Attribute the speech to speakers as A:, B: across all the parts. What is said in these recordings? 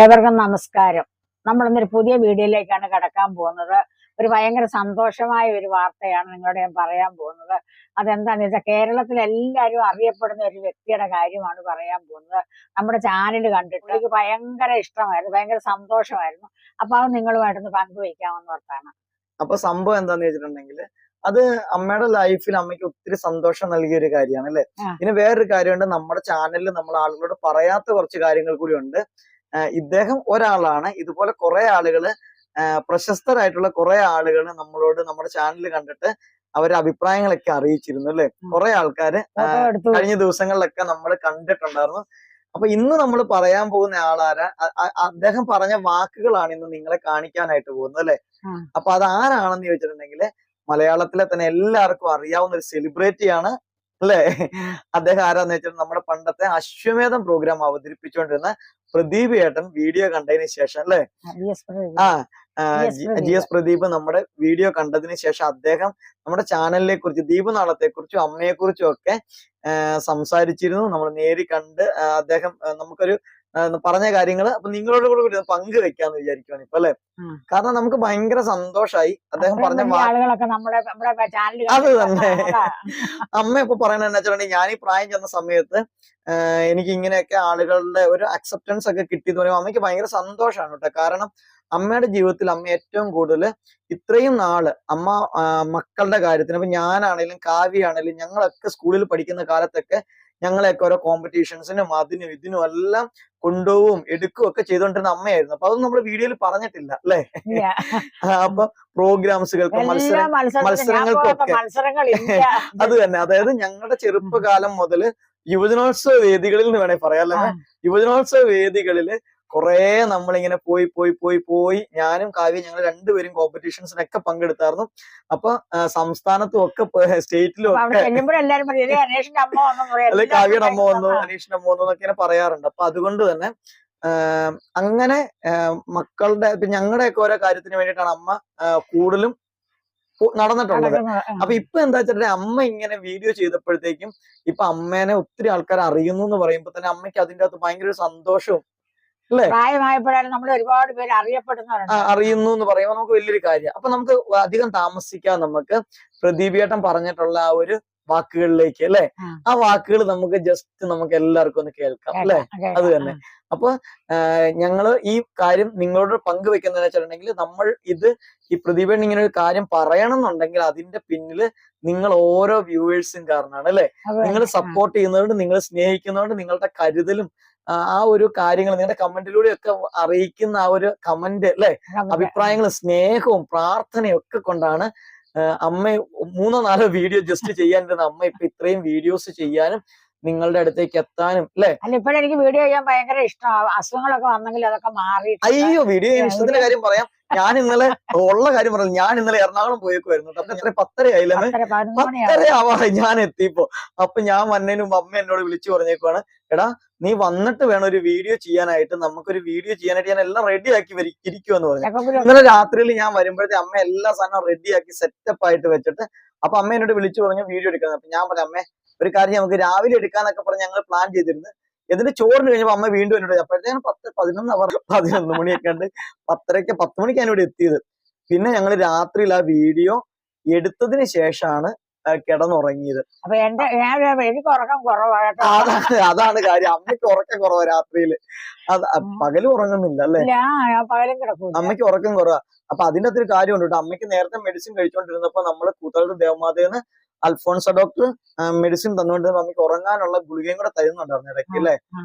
A: ഏവർക്കും നമസ്കാരം. നമ്മൾ ഇന്നൊരു പുതിയ വീഡിയോയിലേക്കാണ് കടക്കാൻ പോകുന്നത്. ഒരു ഭയങ്കര സന്തോഷമായ ഒരു വാർത്തയാണ് നിങ്ങളോട് ഞാൻ പറയാൻ പോകുന്നത്. അതെന്താണെന്ന് വെച്ചാൽ കേരളത്തിൽ എല്ലാവരും അറിയപ്പെടുന്ന ഒരു വ്യക്തിയുടെ കാര്യമാണ് പറയാൻ പോകുന്നത്. നമ്മുടെ ചാനൽ കണ്ടിട്ട് എനിക്ക് ഭയങ്കര ഇഷ്ടമായിരുന്നു, ഭയങ്കര സന്തോഷമായിരുന്നു. അപ്പൊ അത് നിങ്ങളുമായിട്ടൊന്ന് പങ്കുവയ്ക്കാമെന്ന് ഓർത്താണ്.
B: അപ്പൊ സംഭവം എന്താന്ന് വെച്ചിട്ടുണ്ടെങ്കിൽ അത് അമ്മയുടെ ലൈഫിൽ അമ്മയ്ക്ക് ഒത്തിരി സന്തോഷം നൽകിയ ഒരു കാര്യമാണ് അല്ലെ. പിന്നെ വേറൊരു കാര്യമുണ്ട്, നമ്മുടെ ചാനലിൽ നമ്മൾ ആളുകളോട് പറയാത്ത കുറച്ച് കാര്യങ്ങൾ കൂടി ഉണ്ട്. ഇദ്ദേഹം ഒരാളാണ്, ഇതുപോലെ കുറെ ആളുകള് പ്രശസ്തരായിട്ടുള്ള കുറെ ആളുകൾ നമ്മളോട് നമ്മുടെ ചാനൽ കണ്ടിട്ട് അവരുടെ അഭിപ്രായങ്ങളൊക്കെ അറിയിച്ചിരുന്നു അല്ലെ. കുറെ ആൾക്കാര് കഴിഞ്ഞ ദിവസങ്ങളിലൊക്കെ നമ്മൾ കണ്ടിട്ടുണ്ടായിരുന്നു. അപ്പൊ ഇന്ന് നമ്മൾ പറയാൻ പോകുന്ന ആളാരാ, അദ്ദേഹം പറഞ്ഞ വാക്കുകളാണ് ഇന്ന് നിങ്ങളെ കാണിക്കാനായിട്ട് പോകുന്നത് അല്ലെ. അപ്പൊ അത് ആരാണെന്ന് ചോദിച്ചിട്ടുണ്ടെങ്കിൽ മലയാളത്തിലെ തന്നെ എല്ലാവർക്കും അറിയാവുന്ന ഒരു സെലിബ്രിറ്റിയാണ് അല്ലെ. അദ്ദേഹം ആരാന്ന് വെച്ചാൽ നമ്മുടെ പണ്ടത്തെ അശ്വമേധം പ്രോഗ്രാം അവതരിപ്പിച്ചുകൊണ്ടിരുന്ന പ്രദീപ് ഏട്ടൻ വീഡിയോ കണ്ടതിന് ശേഷം അല്ലെ, ജി എസ് പ്രദീപ് നമ്മുടെ വീഡിയോ കണ്ടതിന് ശേഷം അദ്ദേഹം നമ്മുടെ ചാനലിനെ കുറിച്ച്, ദീപനാളത്തെ കുറിച്ചും അമ്മയെ കുറിച്ചും ഒക്കെ സംസാരിച്ചിരുന്നു. നമ്മൾ നേരി കണ്ട് അദ്ദേഹം നമുക്കൊരു പറഞ്ഞ കാര്യങ്ങള് അപ്പൊ നിങ്ങളോട് കൂടി പങ്കുവെക്കാന്ന് വിചാരിക്കുവാണ് ഇപ്പൊ അല്ലെ. കാരണം നമുക്ക് ഭയങ്കര സന്തോഷായി അദ്ദേഹം പറഞ്ഞ അത് തന്നെ. അമ്മ ഇപ്പൊ പറയണ എന്താ വെച്ചിട്ടുണ്ടെങ്കിൽ ഞാൻ ഈ പ്രായം ചെന്ന സമയത്ത് എനിക്ക് ഇങ്ങനെയൊക്കെ ആളുകളുടെ ഒരു അക്സെപ്റ്റൻസ് ഒക്കെ കിട്ടിയെന്ന് പറയുമ്പോൾ അമ്മയ്ക്ക് ഭയങ്കര സന്തോഷമാണ് കേട്ടോ. കാരണം അമ്മയുടെ ജീവിതത്തിൽ അമ്മ ഏറ്റവും കൂടുതൽ ഇത്രയും നാള് അമ്മ മക്കളുടെ കാര്യത്തിന്, ഇപ്പൊ ഞാനാണെങ്കിലും കാവ്യാണെങ്കിലും ഞങ്ങളൊക്കെ സ്കൂളിൽ പഠിക്കുന്ന കാലത്തൊക്കെ ഞങ്ങളെയൊക്കെ ഓരോ കോമ്പറ്റീഷൻസിനും അതിനും ഇതിനും എല്ലാം കൊണ്ടുപോവും എടുക്കും ഒക്കെ ചെയ്തുകൊണ്ടിരുന്ന അമ്മയായിരുന്നു. അപ്പൊ അതൊന്നും നമ്മൾ വീഡിയോയിൽ പറഞ്ഞിട്ടില്ല അല്ലെ. അപ്പൊ പ്രോഗ്രാംസുകൾക്കും മത്സരങ്ങൾക്കൊക്കെ അത് തന്നെ. അതായത് ഞങ്ങളുടെ ചെറുപ്പകാലം മുതൽ യുവജനോത്സവ വേദികളിൽ നിന്ന് വേണേ പറയാം അല്ലെ. യുവജനോത്സവ വേദികളില് കുറെ നമ്മളിങ്ങനെ പോയി ഞാനും കാവ്യ ഞങ്ങൾ രണ്ടുപേരും കോമ്പറ്റീഷൻസിനൊക്കെ പങ്കെടുത്തായിരുന്നു. അപ്പൊ സംസ്ഥാനത്തും ഒക്കെ സ്റ്റേറ്റിലും ഒക്കെ അല്ലെ കാവ്യയുടെ അമ്മ വന്നു, അനീഷിന്റെ അമ്മ വന്നു എന്നൊക്കെ പറയാറുണ്ട്. അപ്പൊ അതുകൊണ്ട് തന്നെ അങ്ങനെ മക്കളുടെ ഞങ്ങളുടെയൊക്കെ ഓരോ കാര്യത്തിന് വേണ്ടിയിട്ടാണ് അമ്മ കൂടുതലും നടന്നിട്ടുള്ളത്. അപ്പൊ ഇപ്പൊ എന്താ വെച്ചിട്ടുണ്ടെങ്കിൽ അമ്മ ഇങ്ങനെ വീഡിയോ ചെയ്തപ്പോഴത്തേക്കും ഇപ്പൊ അമ്മേനെ ഒത്തിരി ആൾക്കാർ അറിയുന്നു എന്ന് പറയുമ്പോ തന്നെ അമ്മയ്ക്ക് അതിന്റെ അകത്ത് ഭയങ്കര ഒരു സന്തോഷവും
A: പ്രായമായപ്പോഴാണ് നമ്മൾ ഒരുപാട് പേര്
B: അറിയുന്നു എന്ന് പറയുമ്പോൾ നമുക്ക് വലിയൊരു കാര്യം. അപ്പൊ നമുക്ക് അധികം താമസിക്കാൻ നമുക്ക് പ്രദീപേട്ടൻ പറഞ്ഞിട്ടുള്ള ആ ഒരു വാക്കുകളിലേക്ക് അല്ലെ, ആ വാക്കുകൾ നമുക്ക് ജസ്റ്റ് നമുക്ക് എല്ലാവർക്കും ഒന്ന് കേൾക്കാം അല്ലെ. അത് തന്നെ. അപ്പൊ ഞങ്ങള് ഈ കാര്യം നിങ്ങളോട് പങ്കുവെക്കുന്നതെന്ന് വെച്ചിട്ടുണ്ടെങ്കിൽ നമ്മൾ ഈ പ്രദീപേട്ടൻ ഇങ്ങനെ ഒരു കാര്യം പറയണം എന്നുണ്ടെങ്കിൽ അതിന്റെ പിന്നില് നിങ്ങൾ ഓരോ വ്യൂവേഴ്സും കാരണമാണ് അല്ലെ. നിങ്ങൾ സപ്പോർട്ട് ചെയ്യുന്നതുകൊണ്ട്, നിങ്ങൾ സ്നേഹിക്കുന്നതുകൊണ്ട്, നിങ്ങളുടെ കരുതലും ആ ഒരു കാര്യങ്ങൾ നിങ്ങളുടെ കമന്റിലൂടെ ഒക്കെ അറിയിക്കുന്ന ആ ഒരു കമന്റ് അല്ലെ, അഭിപ്രായങ്ങളും സ്നേഹവും പ്രാർത്ഥനയും ഒക്കെ കൊണ്ടാണ് അമ്മ 3-4 വീഡിയോ ജസ്റ്റ് ചെയ്യാനിരുന്ന അമ്മ ഇപ്പൊ ഇത്രയും വീഡിയോസ് ചെയ്യാനും നിങ്ങളുടെ അടുത്തേക്ക് എത്താനും അല്ലെ.
A: ഇപ്പോഴെനിക്ക് വീഡിയോ ചെയ്യാൻ ഭയങ്കര ഇഷ്ടമാണ്. അസുഖങ്ങളൊക്കെ വന്നെങ്കിൽ അതൊക്കെ മാറി.
B: അയ്യോ, വീഡിയോ ചെയ്യാൻ ഇഷ്ടത്തിന്റെ കാര്യം പറയാം. ഞാൻ ഇന്നലെ ഉള്ള കാര്യം പറഞ്ഞു. ഞാൻ ഇന്നലെ എറണാകുളം പോയേക്കുമായിരുന്നു. അപ്പൊ എത്ര 10:30 ആയില്ലേ, 10:30 ആവാ ഞാൻ എത്തിയപ്പോ. അപ്പൊ ഞാൻ വന്നതിനും അമ്മ എന്നോട് വിളിച്ചു പറഞ്ഞേക്കുവാണ്, എടാ നീ വന്നിട്ട് വേണം ഒരു വീഡിയോ ചെയ്യാനായിട്ട്, നമുക്കൊരു വീഡിയോ ചെയ്യാനായിട്ട് ഞാൻ എല്ലാം റെഡിയാക്കി ഇരിക്കുമെന്ന് പറഞ്ഞു. ഇന്നലെ രാത്രിയിൽ ഞാൻ വരുമ്പോഴത്തെ അമ്മ എല്ലാ സാധനവും റെഡിയാക്കി സെറ്റപ്പ് ആയിട്ട് വെച്ചിട്ട് അപ്പൊ അമ്മ എന്നോട് വിളിച്ചു പറഞ്ഞു വീഡിയോ എടുക്കുന്നത്. അപ്പൊ ഞാൻ പറഞ്ഞു, അമ്മേ ഒരു കാര്യം നമുക്ക് രാവിലെ എടുക്കാന്നൊക്കെ പറഞ്ഞ് ഞങ്ങൾ പ്ലാൻ ചെയ്തിരുന്നു. എന്നിട്ട് ചോറിന് കഴിഞ്ഞപ്പോ അമ്മ വീണ്ടും എന്നോട് അപ്പോഴത്തേക്കും 11 മണിയൊക്കെ ഉണ്ട്. 10 മണിക്കാണ് ഇവിടെ എത്തിയത്. പിന്നെ ഞങ്ങൾ രാത്രിയിൽ ആ വീഡിയോ എടുത്തതിന് ശേഷമാണ് കിടന്നുറങ്ങിയത്.
A: അപ്പൊ എനിക്ക് ഉറക്കം കുറവാണ്.
B: അതാണ് കാര്യം. അമ്മയ്ക്ക് ഉറക്കം കുറവാ രാത്രിയില്. പകലും ഉറങ്ങുന്നില്ല അല്ലെ, അമ്മയ്ക്ക് ഉറക്കം കുറവാ. അപ്പൊ അതിന്റെ അകത്തൊരു കാര്യമുണ്ട് കേട്ടോ. അമ്മയ്ക്ക് നേരത്തെ മെഡിസിൻ കഴിച്ചുകൊണ്ടിരുന്നപ്പോ നമ്മള് കൂത്താട് ദേവമാതേന്ന് അൽഫോൺസ ഡോക്ടർ മെഡിസിൻ തന്നുകൊണ്ടിരുന്നപ്പോ അമ്മയ്ക്ക് ഉറങ്ങാനുള്ള ഗുളികയും കൂടെ തരുന്നുണ്ടായിരുന്നു ഇടയ്ക്ക് അല്ലെ.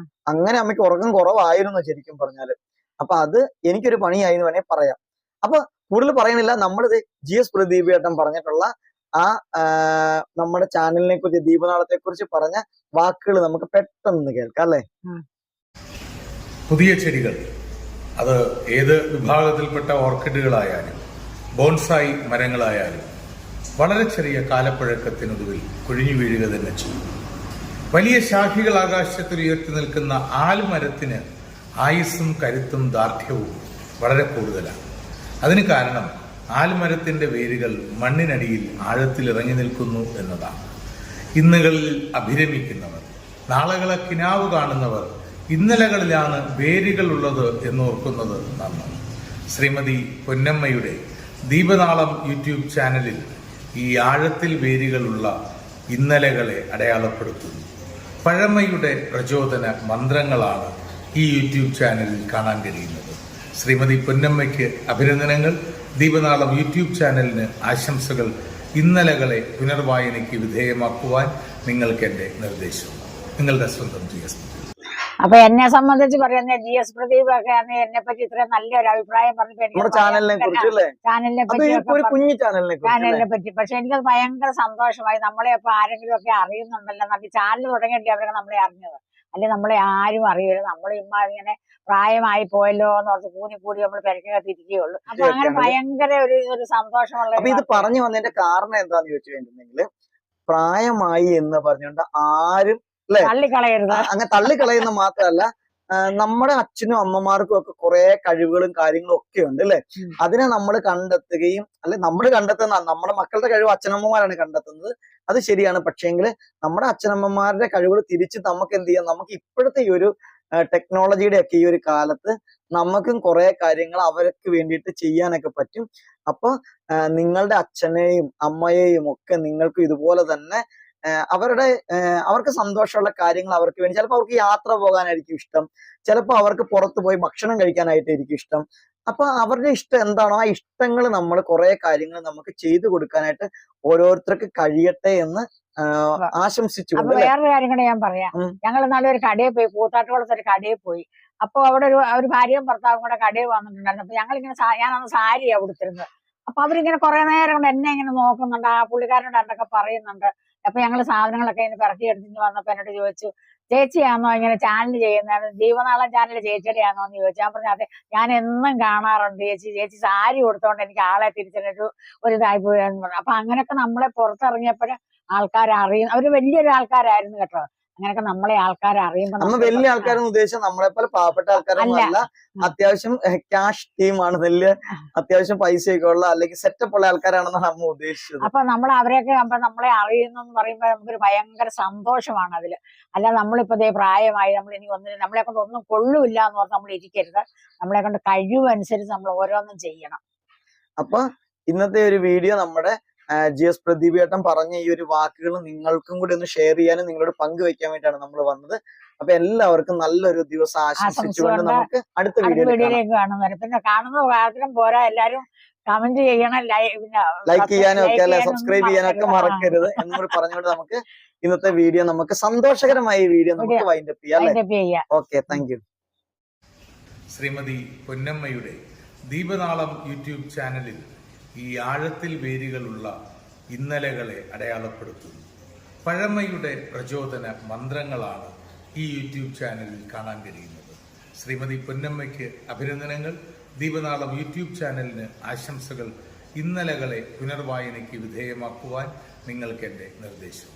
B: അങ്ങനെ അമ്മയ്ക്ക് ഉറക്കം കുറവായിരുന്നു ശരിക്കും പറഞ്ഞാല്. അപ്പൊ അത് എനിക്കൊരു പണിയായി എന്ന് വേണേ പറയാം. അപ്പൊ കൂടുതൽ പറയണില്ല, നമ്മളിത് GS പ്രദീപ് ഏട്ടൻ പറഞ്ഞിട്ടുള്ള ആ നമ്മുടെ ചാനലിനെ കുറിച്ച്, ദീപനാളത്തെ കുറിച്ച് പറഞ്ഞ വാക്കുകൾ നമുക്ക് പെട്ടെന്ന് കേൾക്കാം അല്ലെ.
C: പുതിയ ചെടികൾ, അത് ഏത് വിഭാഗത്തിൽപ്പെട്ട ഓർക്കിഡുകളായാലും ബോൺസായി മരങ്ങളായാലും വളരെ ചെറിയ കാലപ്പഴക്കത്തിനൊടുവിൽ കൊഴിഞ്ഞു വീഴുക തന്നെ ചെയ്യും. വലിയ ശാഖികൾ ആകാശത്തിൽ ഉയർത്തി നിൽക്കുന്ന ആൽമരത്തിന് ആയുസ്സും കരുത്തും ദാർഢ്യവും വളരെ കൂടുതലാണ്. അതിന് കാരണം ആൽമരത്തിന്റെ വേരുകൾ മണ്ണിനടിയിൽ ആഴത്തിൽ ഇറങ്ങി നിൽക്കുന്നു എന്നതാണ്. ഇന്നുകളിൽ അഭിരമിക്കുന്നവർ, നാളകളെ കിനാവ് കാണുന്നവർ ഇന്നലകളിലാണ് വേരുകളുള്ളത് എന്നോർക്കുന്നത് നന്ന്. ശ്രീമതി പൊന്നമ്മയുടെ ദീപനാളം യൂട്യൂബ് ചാനലിൽ ഈ ആഴത്തിൽ വേരുകളുള്ള ഇന്നലകളെ അടയാളപ്പെടുത്തുന്നു. പഴമയുടെ പ്രചോദന മന്ത്രങ്ങളാണ് ഈ യൂട്യൂബ് ചാനലിൽ കാണാൻ കഴിയുന്നത്. ശ്രീമതി പൊന്നമ്മയ്ക്ക് അഭിനന്ദനങ്ങൾ. ദീപനാളം യൂട്യൂബ് ചാനലിന് ആശംസകൾ. ഇന്നലകളെ പുനർവായനയ്ക്ക് വിധേയമാക്കുവാൻ നിങ്ങൾക്ക് എന്റെ നിർദ്ദേശം. നിങ്ങളുടെ സ്വന്തം GS.
A: അപ്പൊ എന്നെ സംബന്ധിച്ച് പറയുന്ന GS പ്രദീപ് ഒക്കെ എന്നെ പറ്റി ഇത്രയും നല്ലൊരു അഭിപ്രായം പറഞ്ഞപ്പോ
B: ചാനലിനെ
A: ചാനലിനെ പറ്റി പക്ഷെ എനിക്കത് ഭയങ്കര സന്തോഷമായി. നമ്മളെ ഇപ്പൊ ആരെങ്കിലും ഒക്കെ അറിയുന്നുണ്ടല്ലോ. നമ്മൾ ചാനൽ തുടങ്ങിയിട്ട് അവരൊക്കെ നമ്മളെ അറിഞ്ഞത്. അല്ലെ നമ്മളെ ആരും അറിയില്ല. നമ്മൾ ഇമ്മ ഇങ്ങനെ പ്രായമായി പോയല്ലോ എന്ന് ഓർത്ത് കൂടി നമ്മൾ പെരക്കകത്ത് ഇരിക്കുകയുള്ളൂ. അപ്പൊ അങ്ങനെ ഭയങ്കര ഒരു സന്തോഷമുള്ള.
B: ഇത് പറഞ്ഞു വന്നതിന്റെ കാരണം എന്താന്ന് ചോദിച്ചു കഴിഞ്ഞിട്ടുണ്ടെങ്കിൽ പ്രായമായി എന്ന് പറഞ്ഞുകൊണ്ട് ആരും
A: തള്ളിക്കളയരുത്.
B: അങ്ങനെ തള്ളിക്കളയുന്ന മാത്രമല്ല, നമ്മുടെ അച്ഛനും അമ്മമാർക്കും ഒക്കെ കുറെ കഴിവുകളും കാര്യങ്ങളും ഒക്കെ ഉണ്ട് അല്ലെ. അതിനെ നമ്മൾ കണ്ടെത്തുകയും നമ്മൾ കണ്ടെത്തുന്ന നമ്മുടെ മക്കളുടെ കഴിവ് അച്ഛനമ്മമാരാണ് കണ്ടെത്തുന്നത്. അത് ശരിയാണ്. പക്ഷേങ്കിൽ നമ്മുടെ അച്ഛനമ്മമാരുടെ കഴിവുകൾ തിരിച്ച് നമുക്ക് എന്ത് ചെയ്യാം? നമുക്ക് ഇപ്പോഴത്തെ ഈ ഒരു ടെക്നോളജിയുടെ ഒക്കെ ഈ ഒരു കാലത്ത് നമുക്കും കുറെ കാര്യങ്ങൾ അവർക്ക് വേണ്ടിയിട്ട് ചെയ്യാനൊക്കെ പറ്റും. അപ്പൊ നിങ്ങളുടെ അച്ഛനെയും അമ്മയെയും ഒക്കെ നിങ്ങൾക്കും ഇതുപോലെ തന്നെ അവർക്ക് സന്തോഷമുള്ള കാര്യങ്ങൾ അവർക്ക് വേണ്ടി, ചിലപ്പോൾ അവർക്ക് യാത്ര പോകാനായിരിക്കും ഇഷ്ടം, ചിലപ്പോൾ അവർക്ക് പുറത്തു പോയി ഭക്ഷണം കഴിക്കാനായിട്ടായിരിക്കും ഇഷ്ടം. അപ്പൊ അവരുടെ ഇഷ്ടം എന്താണോ ആ ഇഷ്ടങ്ങൾ നമ്മൾ കുറെ കാര്യങ്ങൾ നമുക്ക് ചെയ്തു കൊടുക്കാനായിട്ട് ഓരോരുത്തർക്ക് കഴിയട്ടെ എന്ന് ആശംസിച്ചുകൊണ്ട്.
A: വേറൊരു കാര്യം കൂടെ ഞാൻ പറയാം. ഞങ്ങൾ നാളെ ഒരു കടയിൽ പോയി, കൂത്താട്ടുകുളത്ത് ഒരു കടയിൽ പോയി. അപ്പൊ അവിടെ ഒരു ഭാര്യയും ഭർത്താവും കൂടെ കടയിൽ വന്നിട്ടുണ്ടായിരുന്നു. അപ്പൊ ഞങ്ങളിങ്ങനെ ഞാനന്ന് സാരിയാ കൊടുത്തിരുന്നത്. അപ്പൊ അവരിങ്ങനെ കുറെ നേരം കൊണ്ട് എന്നെ ഇങ്ങനെ നോക്കുന്നുണ്ട്. ആ പുള്ളിക്കാരനോട് എന്തൊക്കെ പറയുന്നുണ്ട്. അപ്പൊ ഞങ്ങള് സാധനങ്ങളൊക്കെ ഇങ്ങനെ പിറക്കി എടുത്തിട്ട് വന്നപ്പോ എന്നോട് ചോദിച്ചു, ചേച്ചിയാണോ ഇങ്ങനെ ചാനൽ ചെയ്യുന്നത്? ദീപനാളം ചാനൽ ചേച്ചിയുടെയാണോ എന്ന് ചോദിച്ചു. ഞാൻ പറഞ്ഞു അതെ, ഞാൻ എന്നും കാണാറുണ്ട് ചേച്ചി സാരി കൊടുത്തോണ്ട് എനിക്ക് ആളെ ഒരു ഇതായി പോയെന്ന് പറഞ്ഞു. അപ്പൊ അങ്ങനെയൊക്കെ നമ്മളെ പുറത്തിറങ്ങിയപ്പോഴേ ആൾക്കാരറിയും. അവര് വലിയൊരു ആൾക്കാരായിരുന്നു കേട്ടോ. അങ്ങനെയൊക്കെ നമ്മളെ ആൾക്കാരെ അറിയുമ്പോൾ
B: നമ്മൾ വലിയ ആൾക്കാരെന്ന് ഉദ്ദേശിച്ചാൽ നമ്മളെ പോലെ പാവപ്പെട്ട ആൾക്കാരൊന്നും അല്ല. അത്യാവശ്യം ക്യാഷ് ടീമാണ്, വലിയ അത്യാവശ്യം പൈസയൊക്കെ ഉള്ള അല്ലെങ്കിൽ സെറ്റപ്പ് ഉള്ള ആൾക്കാരാണെന്നാണ് നമ്മൾ ഉദ്ദേശിച്ചത്.
A: അപ്പൊ നമ്മൾ അവരെയൊക്കെ നമ്മളെ അറിയുന്നു എന്ന് പറയുമ്പോൾ നമുക്കൊരു ഭയങ്കര സന്തോഷമാണ് അതില്. അല്ല നമ്മളിപ്പോ ഇതേ പ്രായമായി നമ്മൾ ഇനി നമ്മളെ കൊണ്ട് ഒന്നും കൊള്ളൂല്ല എന്ന് പറഞ്ഞ് നമ്മൾ ഇരിക്കരുത്. നമ്മളെ കൊണ്ട് കഴിവനുസരിച്ച് നമ്മൾ ഓരോന്നും ചെയ്യണം.
B: അപ്പൊ ഇന്നത്തെ ഒരു വീഡിയോ നമ്മുടെ GS പ്രദീപ് ഏട്ടൻ പറഞ്ഞ ഈ ഒരു വാക്കുകൾ നിങ്ങൾക്കും കൂടി ഒന്ന് ഷെയർ ചെയ്യാനും നിങ്ങളോട് പങ്കുവെക്കാൻ വേണ്ടിയിട്ടാണ് നമ്മൾ വന്നത്. അപ്പൊ എല്ലാവർക്കും നല്ലൊരു ദിവസം ആശംസിച്ചുകൊണ്ട് നമുക്ക് അടുത്ത
A: വീഡിയോയിലേക്ക് കാണുന്നത്. പിന്നെ കാണുന്ന മാത്രം പോരാ, എല്ലാരും കമന്റ് ചെയ്യണം,
B: ലൈക്ക് ചെയ്യാനും ഒക്കെ അല്ലെ, സബ്സ്ക്രൈബ് ചെയ്യാനും ഒക്കെ മറക്കരുത് എന്നും കൂടി പറഞ്ഞുകൊണ്ട് നമുക്ക് ഇന്നത്തെ വീഡിയോ നമുക്ക് സന്തോഷകരമായ വീഡിയോ നമുക്ക് വൈൻഡപ്പ് ചെയ്യാം. Okay, thank you.
C: ശ്രീമതി പൊന്നമ്മയുടെ ദീപനാളം യൂട്യൂബ് ചാനലിൽ ഈ ആഴത്തിൽ വേരുകളുള്ള ഇന്നലകളെ അടയാളപ്പെടുത്തുന്നു. പഴമയുടെ പ്രചോദന മന്ത്രങ്ങളാണ് ഈ യൂട്യൂബ് ചാനലിൽ കാണാൻ കഴിയുന്നത്. ശ്രീമതി പൊന്നമ്മയ്ക്ക് അഭിനന്ദനങ്ങൾ. ദീപനാളം യൂട്യൂബ് ചാനലിന് ആശംസകൾ. ഇന്നലകളെ പുനർവായനയ്ക്ക് വിധേയമാക്കുവാൻ നിങ്ങൾക്ക് എന്റെ നിർദ്ദേശം.